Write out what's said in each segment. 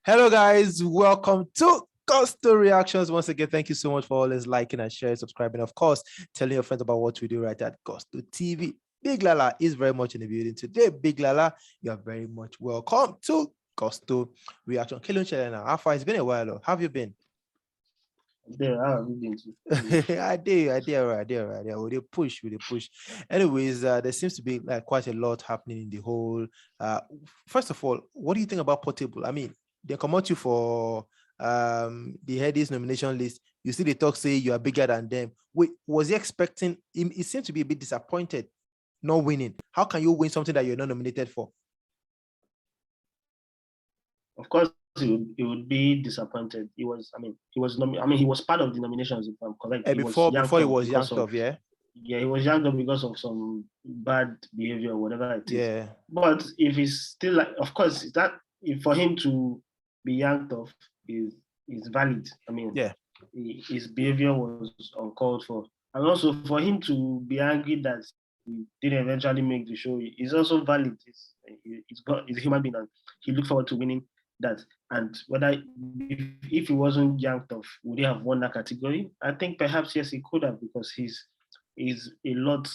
Hello, guys. Welcome to Costa Reactions. Once again, thank you so much for always liking and sharing, subscribing. Of course, telling your friends about what we do right at Costa TV. Big Lala is very much in the building today. Big Lala, you are very much welcome to Costa Reaction. Kelly Chelena, how far? It's been a while. How have you been? There, how have you been to? I did, all right. Yeah, we push. Anyways, there seems to be like quite a lot happening in the whole. Uh, First of all, what do you think about Portable? I mean, they come out you for the Headies nomination list. You see the talk say you are bigger than them. Wait, was he expecting? He seemed to be a bit disappointed, not winning. How can you win something that you're not nominated for? Of course, he would be disappointed. He was part of the nominations, if I'm correct. He was Before yanked he off was because yanked of off, yeah, yeah, he was yanked off because of some bad behavior or whatever it is. yeah, But if he's still like, of course, that if for him to be yanked off is valid. I mean, yeah. his behavior was uncalled for, and also for him to be angry that he didn't eventually make the show is also valid. He's a human being, and he looked forward to winning that. And whether if he wasn't yanked off, would he have won that category? I think perhaps yes, he could have, because he's a lot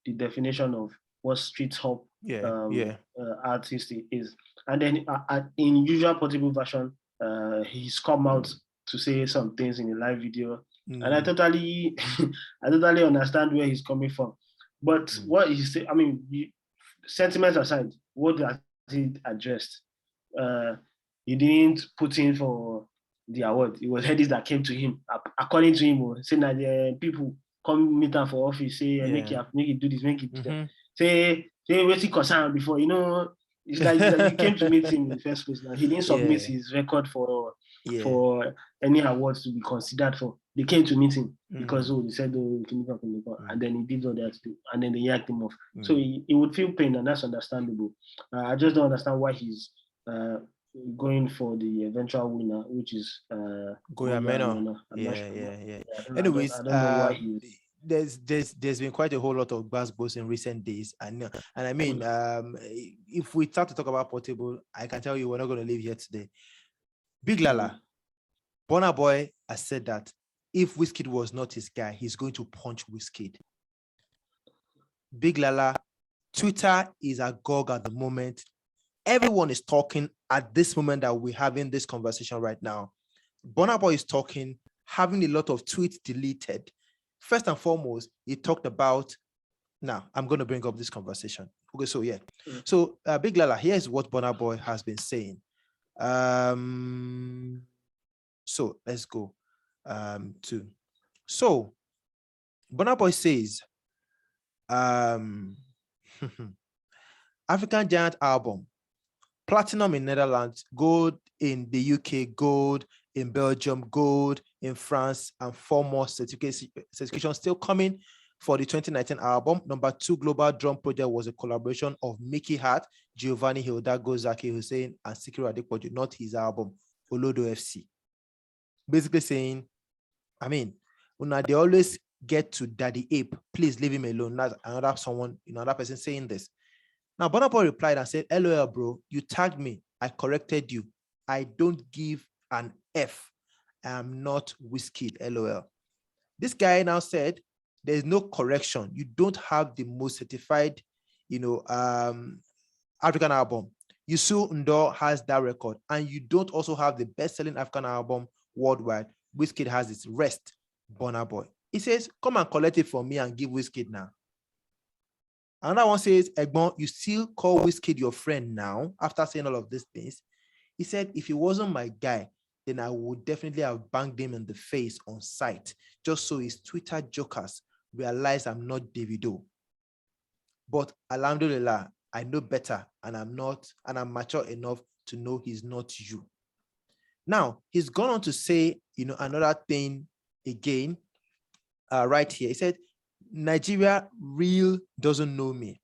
the definition of what street hop Yeah, yeah. artist is. And then in usual Portable version, he's come out to say some things in a live video, and I Mm, totally, I totally understand where he's coming from. But what he said, I mean, sentiments aside, what has he addressed? Uh, he didn't put in for the award. It was headies that came to him, according to him, saying that people come meet him for office, say yeah. make it do this, make it do that. Mm-hmm. Say waiting concern before, it's like he came to meet him in the first place. Now he didn't submit Yeah, his record yeah. for any awards to be considered for. They came to meet him because Mm, they said and mm, then he did what they had to do, and then they yanked him off. So mm. he would feel pain, and that's understandable. I just don't understand why he's uh, going for the eventual winner, which is Goya Goya Meno. Mena. I'm not Yeah, sure. yeah, yeah. Yeah, Anyways, I don't know why he's. there's been quite a whole lot of basketballs in recent days, and I mean, if we start to talk about Portable, I can tell you we're not going to leave here today. Big Mm, Lala, Burna Boy has said that if WIZKID was not his guy, he's going to punch WIZKID. Big Lala, Twitter is agog at the moment. Everyone is talking at this moment that we're having this conversation right now. Burna Boy is talking, having a lot of tweets deleted. First and foremost, he talked about. Now, I'm going to bring up this conversation. Okay, so yeah. mm. So, Big Lala, here's what Burna Boy has been saying. So let's go to. So, Burna Boy says, um, African Giant album, platinum in Netherlands, gold in the UK, gold in Belgium, gold in France, and 4 more certifications still coming for the 2019 album. Number 2 global drum project was a collaboration of Mickey Hart, Giovanni Hildago, Zaki Hussein, and Sikiru Adepoju, not his album, Olodo FC. Basically saying, I mean, when they always get to Daddy Ape, please leave him alone. That's another person saying this. Now, Burna Boy replied and said, LOL, bro, you tagged me. I corrected you. I don't give an F. I am not WIZKID, LOL. This guy now said, there's no correction. You don't have the most certified, African album. Yusu Ndo has that record. And you don't also have the best-selling African album worldwide. WIZKID has its rest, Burna Boy. He says, come and collect it from me and give WIZKID now. Another one says, Egbon, you still call WIZKID your friend now after saying all of these things? He said, if he wasn't my guy, then I would definitely have banged him in the face on sight, just so his Twitter jokers realize I'm not Davido. But alhamdulillah, I know better, and I'm mature enough to know he's not you. Now, he's gone on to say, another thing again, right here. He said, Nigeria real doesn't know me.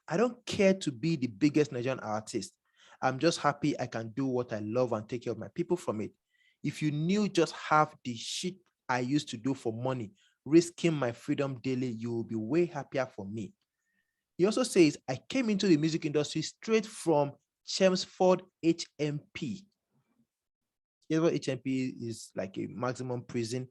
I don't care to be the biggest Nigerian artist. I'm just happy I can do what I love and take care of my people from it. If you knew just half the shit I used to do for money, risking my freedom daily, you will be way happier for me. He also says, I came into the music industry straight from Chelmsford HMP. Here's what HMP is like a maximum prison.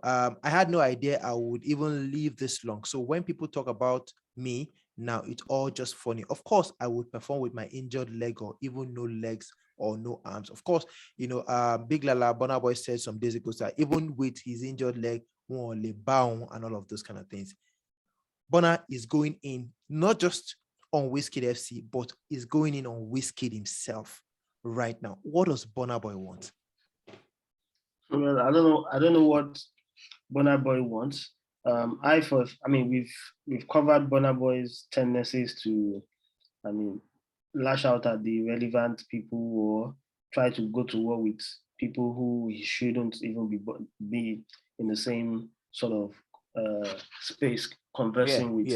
I had no idea I would even live this long. So when people talk about me now, it's all just funny. Of course, I would perform with my injured leg or even no legs or no arms. Of course, Big Lala Burna Boy said some days ago that even with his injured leg, bound and all of those kind of things. Burna is going in not just on WIZKID FC, but is going in on WIZKID himself right now. What does Burna Boy want? Well, I don't know what Burna Boy wants. We've covered Burna Boy's tendencies to, lash out at the relevant people or try to go to war with people who he shouldn't even be in the same sort of space conversing with.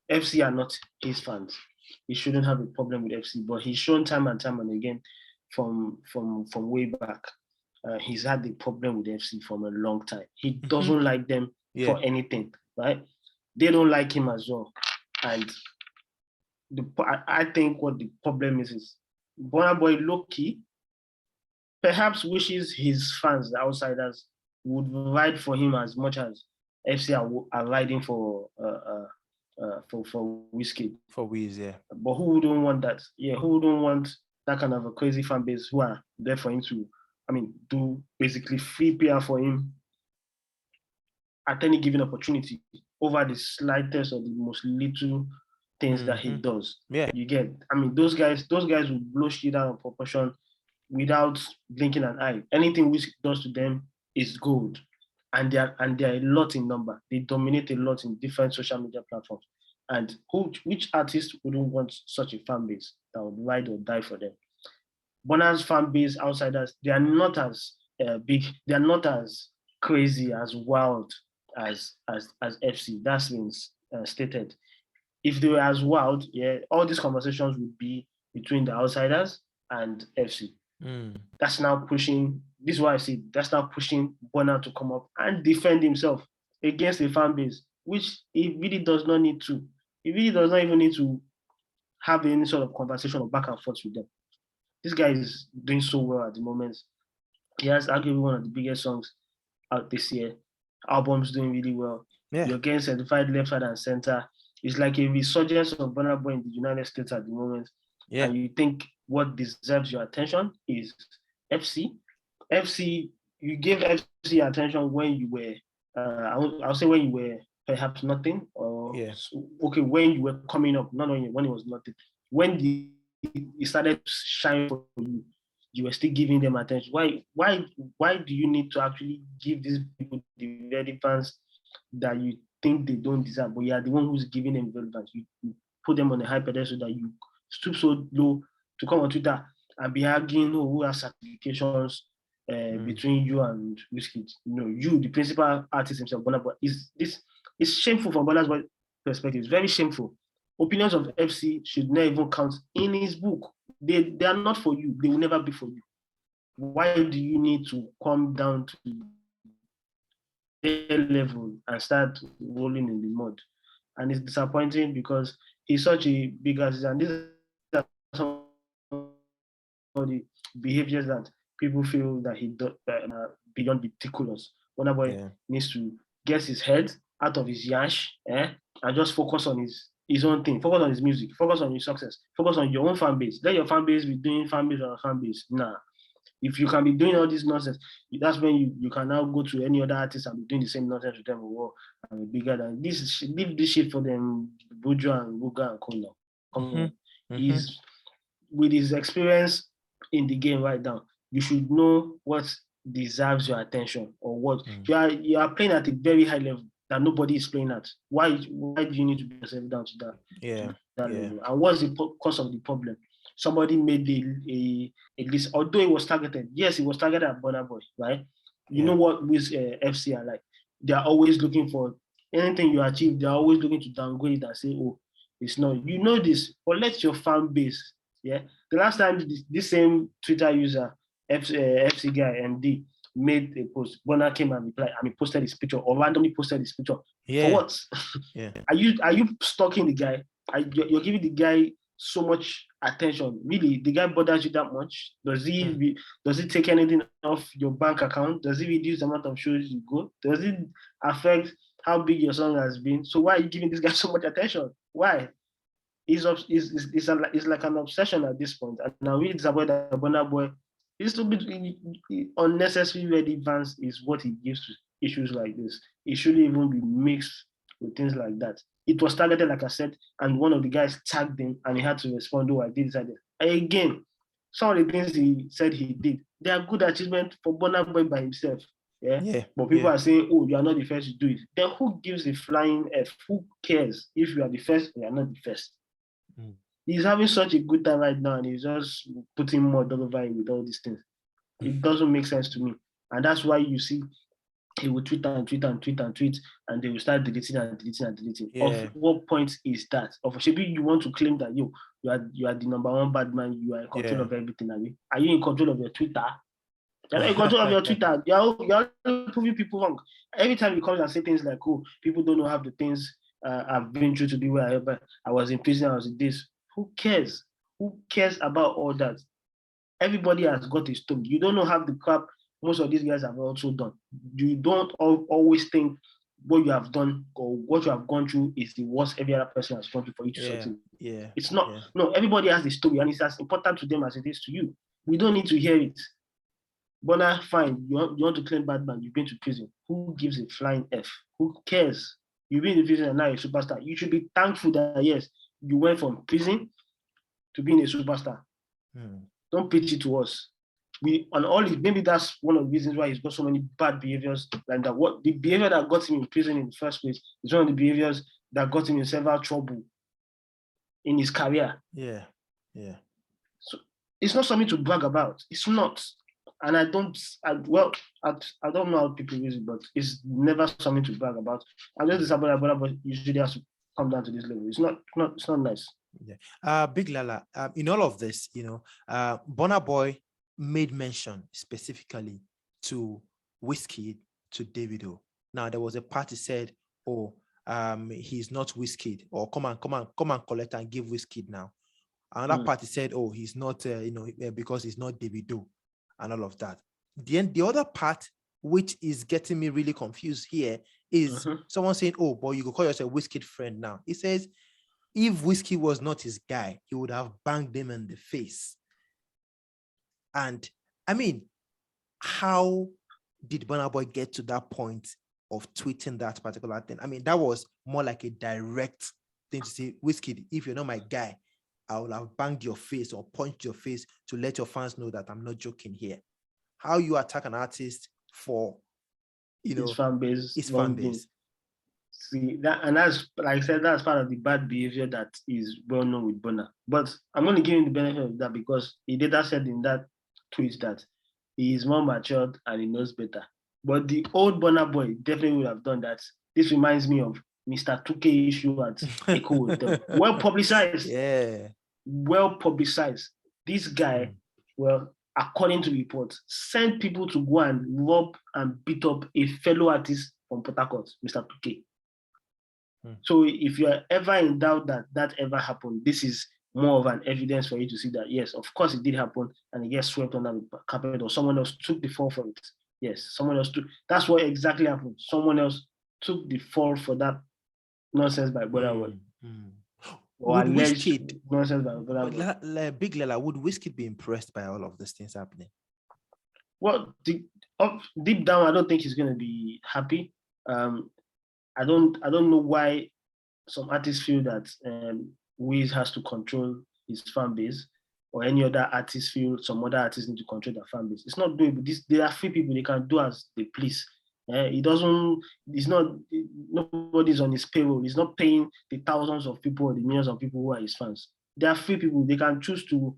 FC are not his fans. He shouldn't have a problem with FC, but he's shown time and time and again from way back. He's had the problem with FC from a long time. He doesn't like them for anything, right? They don't like him as well. And I think what the problem is Burna Boy low-key perhaps wishes his fans, the outsiders, would ride for him as much as FC are riding for WIZKID. For Wiz, yeah. But who wouldn't want that? Yeah, who wouldn't want that kind of a crazy fan base who are there for him to, do basically free PR for him at any given opportunity over the slightest or the most little things that he does. Yeah. You get, those guys will blow shit out of proportion without blinking an eye. Anything WIZKID does to them is gold. And they are a lot in number. They dominate a lot in different social media platforms. And which artist wouldn't want such a fan base that would ride or die for them? Burna's fan base, outsiders, they are not as big, they are not as crazy, as wild as FC. That's been stated. If they were as wild, all these conversations would be between the outsiders and FC. That's now pushing, this is why I say that's now pushing Burna to come up and defend himself against a fan base, which he really does not need to. He really does not even need to have any sort of conversation or back and forth with them. This guy is doing so well at the moment. He has arguably one of the biggest songs out this year. Album's doing really well. Yeah. You're getting certified left, right, and center. It's like a resurgence of Burna Boy in the United States at the moment. Yeah. And you think what deserves your attention is FC. FC, you gave FC attention when you were, I'll say when you were perhaps nothing, or when you were coming up, not when it was nothing. When it started to shine for you, you were still giving them attention. Why do you need to actually give these people the relevance that you think they don't deserve, but you are the one who's giving them relevance? You put them on a high pedestal that you stoop so low to come on Twitter and be arguing who has certifications between you and WIZKID. You, the principal artist himself, Burna Boy, it's shameful from Burna's perspective. It's very shameful. Opinions of FC should not even count in his book. They are not for you. They will never be for you. Why do you need to come down to their level and start rolling in the mud? And it's disappointing because he's such a big artist, and these are some of the behaviors that people feel that he does beyond ridiculous. Burna Boy needs to get his head out of his yash and just focus on his own thing. Focus on his music. Focus on his success. Focus on your own fan base. Let your fan base be doing fan base on fan base. Nah. If you can be doing all this nonsense, that's when you can now go to any other artist and be doing the same nonsense with them. Oh, I'm bigger than this. Leave this shit for them, Buju and Guga and Kono. Come on. He's with his experience in the game right now. You should know what deserves your attention or what you are playing at a very high level that nobody is playing at. Why do you need to bring yourself down to that? Level? And what's the cause of the problem? Somebody made a list, although it was targeted. Yes, it was targeted at Burna Boy, right? You know what with FC are like? They are always looking for anything you achieve. They are always looking to downgrade and say, "Oh, it's not." You know this, but let your fan base. Yeah, the last time this same Twitter user, FC guy MD, made a post, Burna came and replied, and he posted his picture or randomly posted his picture. For what? Are you stalking the guy? You're giving the guy so much attention. Really, the guy bothers you that much? Does he take anything off your bank account? Does he reduce the amount of shows you go? Does it affect how big your song has been? So why are you giving this guy so much attention? Why? It's like an obsession at this point. And now we disappointed that Burna Boy, it's a bit unnecessary relevance is what he gives to issues like this. It shouldn't even be mixed with things like that. It was targeted, like I said, and one of the guys tagged him and he had to respond, oh, I did this, I did. And again, some of the things he said he did, they are good achievement for Burna Boy by himself. Yeah. But people are saying, oh, you are not the first to do it. Then who gives the flying F? Who cares if you are the first or you are not the first? He's having such a good time right now and he's just putting more over it with all these things. It doesn't make sense to me. And that's why you see he will tweet and tweet and tweet and tweet and they will start deleting and deleting and deleting. Yeah. Of what point is that? Of maybe you want to claim that you are the number one bad man, you are in control of everything. Are you in control of your Twitter? You're not in control of your Twitter. You're proving people wrong. Every time you come and say things like, oh, people don't know how the things I've been through to be where I was in prison, I was in this. Who cares? Who cares about all that? Everybody has got a story. You don't know how the crap most of these guys have also done. You don't always think what you have done or what you have gone through is the worst every other person has gone through for you to succeed. Yeah. It's not. Yeah. No, everybody has a story and it's as important to them as it is to you. We don't need to hear it. Burna, fine, you want to claim bad man, you've been to prison. Who gives a flying F? Who cares? You've been in prison and now you're a superstar. You should be thankful that, yes, you went from prison to being a superstar. Don't preach it to us. Maybe that's one of the reasons why he's got so many bad behaviors like that. What the behavior that got him in prison in the first place is one of the behaviors that got him in several trouble in his career. Yeah. So it's not something to brag about. It's not. And I don't know how people use it, but it's never something to brag about. I'm just disappointed about it, but usually has to come down to this level. It's not nice. Yeah. Big Lala, in all of this, Burna Boy made mention specifically to WIZKID, to Davido. Now there was a party said, oh, he's not WIZKID, or come and collect and give WIZKID now. Another party said, oh, he's not, because he's not Davido, and all of that. The other part, which is getting me really confused here, is someone saying, oh, but you could call yourself WIZKID friend now. He says, if WIZKID was not his guy, he would have banged him in the face. And I mean, how did Burna Boy get to that point of tweeting that particular thing? I mean, that was more like a direct thing to say, WIZKID, if you're not my guy, I will have banged your face or punched your face to let your fans know that I'm not joking here. How you attack an artist for, his fan base. His fan base. See that, and that's, like I said, that's part of the bad behavior that is well known with Burna. But I'm going to give him the benefit of that because he later said in that tweet that he is more matured and he knows better. But the old Burna Boy definitely would have done that. This reminds me of Mr. 2K issue at Echo Hotel. Well publicized. Yeah. Well publicized. This guy, well, according to reports, sent people to go and rob and beat up a fellow artist from Port Harcourt, Mr. 2K. So if you're ever in doubt that that ever happened, this is more of an evidence for you to see that, yes, of course it did happen and it gets swept under the carpet or someone else took the fall for it. Yes, someone else took. That's what exactly happened. Someone else took the fall for that nonsense by Burna Boy. Or alleged nonsense by Burna Boy. Big Lala, would WIZKID be impressed by all of these things happening? Well, deep down, I don't think he's going to be happy. I don't know why some artists feel that Wiz has to control his fan base, or any other artist feel some other artists need to control their fan base. It's not doable. There are free people, they can do as they please. Nobody's on his payroll. He's not paying the thousands of people or the millions of people who are his fans. They are free people. They can choose to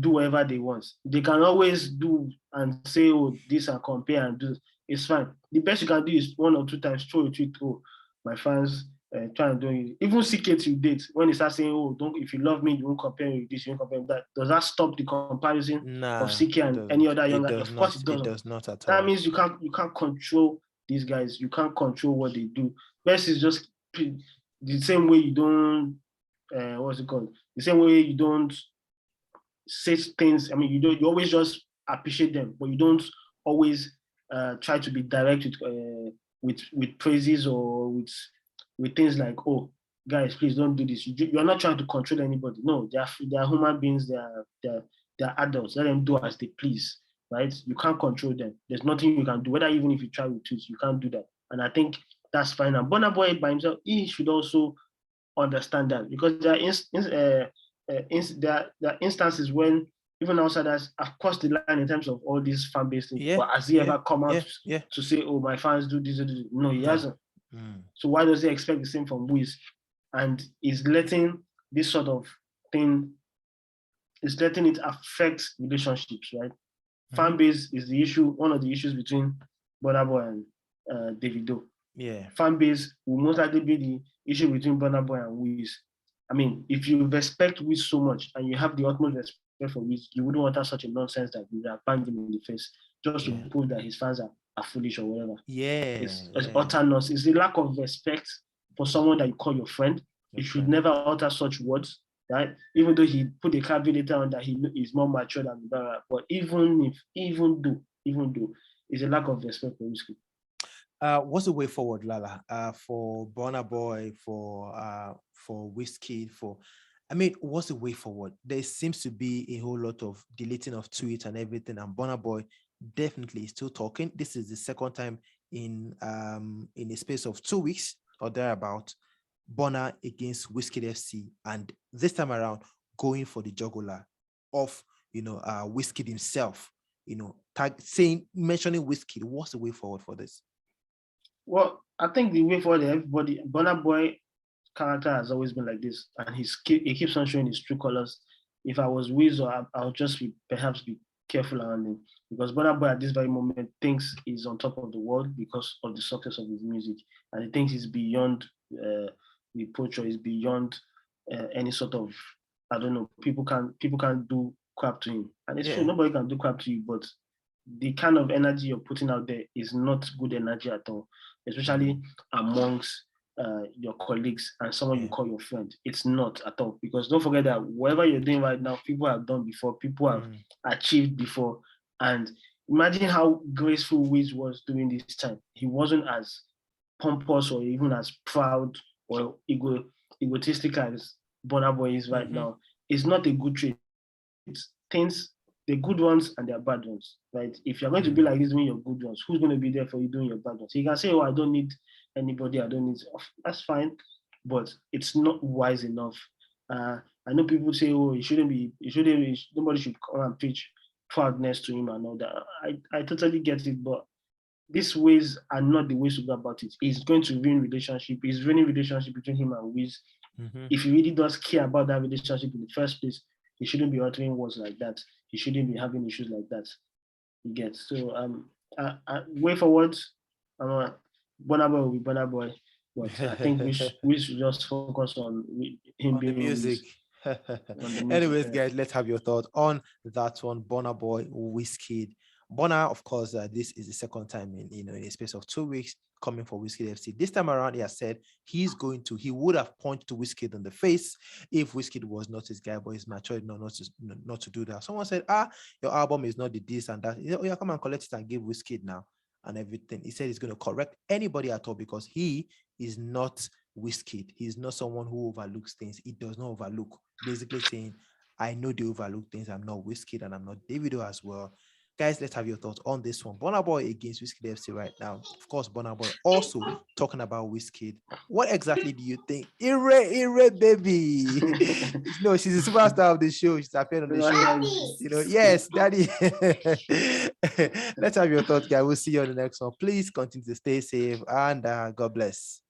do whatever they want. They can always do and say, oh, this and compare and do. It's fine. The best you can do is 1 or 2 times throw a tweet, oh, my fans try and do it. Even CK to date, when they start saying, oh, if you love me, you won't compare me with this, you won't compare with that. Does that stop the comparison of CK and any other younger? Of course it doesn't. It does not at all. That means you can't control these guys. You can't control what they do. Best is just the same way you don't, what's it called? The same way you don't say things. I mean, you always just appreciate them, but you don't always try to be direct with praises or with things like, oh, guys, please don't do this. You're not trying to control anybody. No, they are human beings. They are adults. Let them do as they please, right? You can't control them. There's nothing you can do. Whether even if you try with tweets, you can't do that. And I think that's fine. And Burna Boy by himself, he should also understand that, because there are instances when even outsiders have crossed the line in terms of all these fan base things. But has he ever come out to say, "Oh, my fans do this"? No, he hasn't. So why does he expect the same from Wiz? And is letting this sort of thing, is letting it affect relationships, right? Fan base is the issue, one of the issues between Burna Boy and Davido. Yeah. Fan base will most likely be the issue between Burna Boy and Wiz. I mean, if you respect Wiz so much and you have the utmost respect for Wiz, you wouldn't utter such a nonsense that you have banged him in the face just to prove that his fans are foolish or whatever. It's utter nonsense. It's the lack of respect for someone that you call your friend. You should never utter such words, right? Even though he put a caveat later on that he is more mature than Burna, but even though, it's a lack of respect for WIZKID. What's the way forward, Lala? For Burna Boy, for WIZKID, what's the way forward? There seems to be a whole lot of deleting of tweets and everything, and Burna Boy definitely is still talking. This is the second time in a space of 2 weeks or thereabout, Burna against WIZKID FC, and this time around going for the jugular of WIZKID himself. Mentioning WIZKID. What's the way forward for this? Well, I think the way forward, everybody, Burna Boy character has always been like this, and he keeps on showing his true colors. If I was Wiz, I'll just perhaps be careful around him, because Burna Boy at this very moment thinks he's on top of the world because of the success of his music, and he thinks he's beyond reproach, or is beyond any sort of, I don't know, people can't do crap to him. And it's true, nobody can do crap to you, but the kind of energy you're putting out there is not good energy at all, especially amongst your colleagues and someone you call your friend. It's not at all, because don't forget that whatever you're doing right now, people have done before, people have achieved before. And imagine how graceful Wiz was during this time. He wasn't as pompous or even as proud or egotistic as Burna Boy is right now. It's not a good trait. It's things, the good ones and the bad ones, right? If you're going to be like this doing your good ones, who's going to be there for you doing your bad ones? So you can say, "Oh, I don't need anybody, I don't need," that's fine, but it's not wise enough. I know people say, "Oh, nobody should come and preach proudness to him and all that." I totally get it, but these ways are not the ways to go about it. It's going to ruin relationship. It's ruining relationship between him and Wiz. If he really does care about that relationship in the first place, he shouldn't be uttering words like that. He shouldn't be having issues like that. You get? So way forward, Burna Boy will be Burna Boy, but I think we should just focus on him being the music. Anyways, guys, let's have your thoughts on that one. Burna Boy, WIZKID. Burna, of course, this is the second time in a space of 2 weeks coming for WIZKID FC. This time around, he has said he would have punched to WIZKID in the face if WIZKID was not his guy, but he's matured not to do that. Someone said, your album is not the this and that. Oh yeah, come and collect it and give WIZKID now and everything. He said he's going to correct anybody at all, because he is not WIZKID. He's not someone who overlooks things. He does not overlook. Basically saying, I know they overlook things. I'm not WIZKID and I'm not Davido as well. Guys, let's have your thoughts on this one. Burna Boy against WIZKID FC right now. Of course, Burna Boy also talking about WIZKID. What exactly do you think? Ire, baby. No, she's a superstar of the show. She's appeared on the show. Yes, daddy. Let's have your thoughts, guys. We'll see you on the next one. Please continue to stay safe and God bless.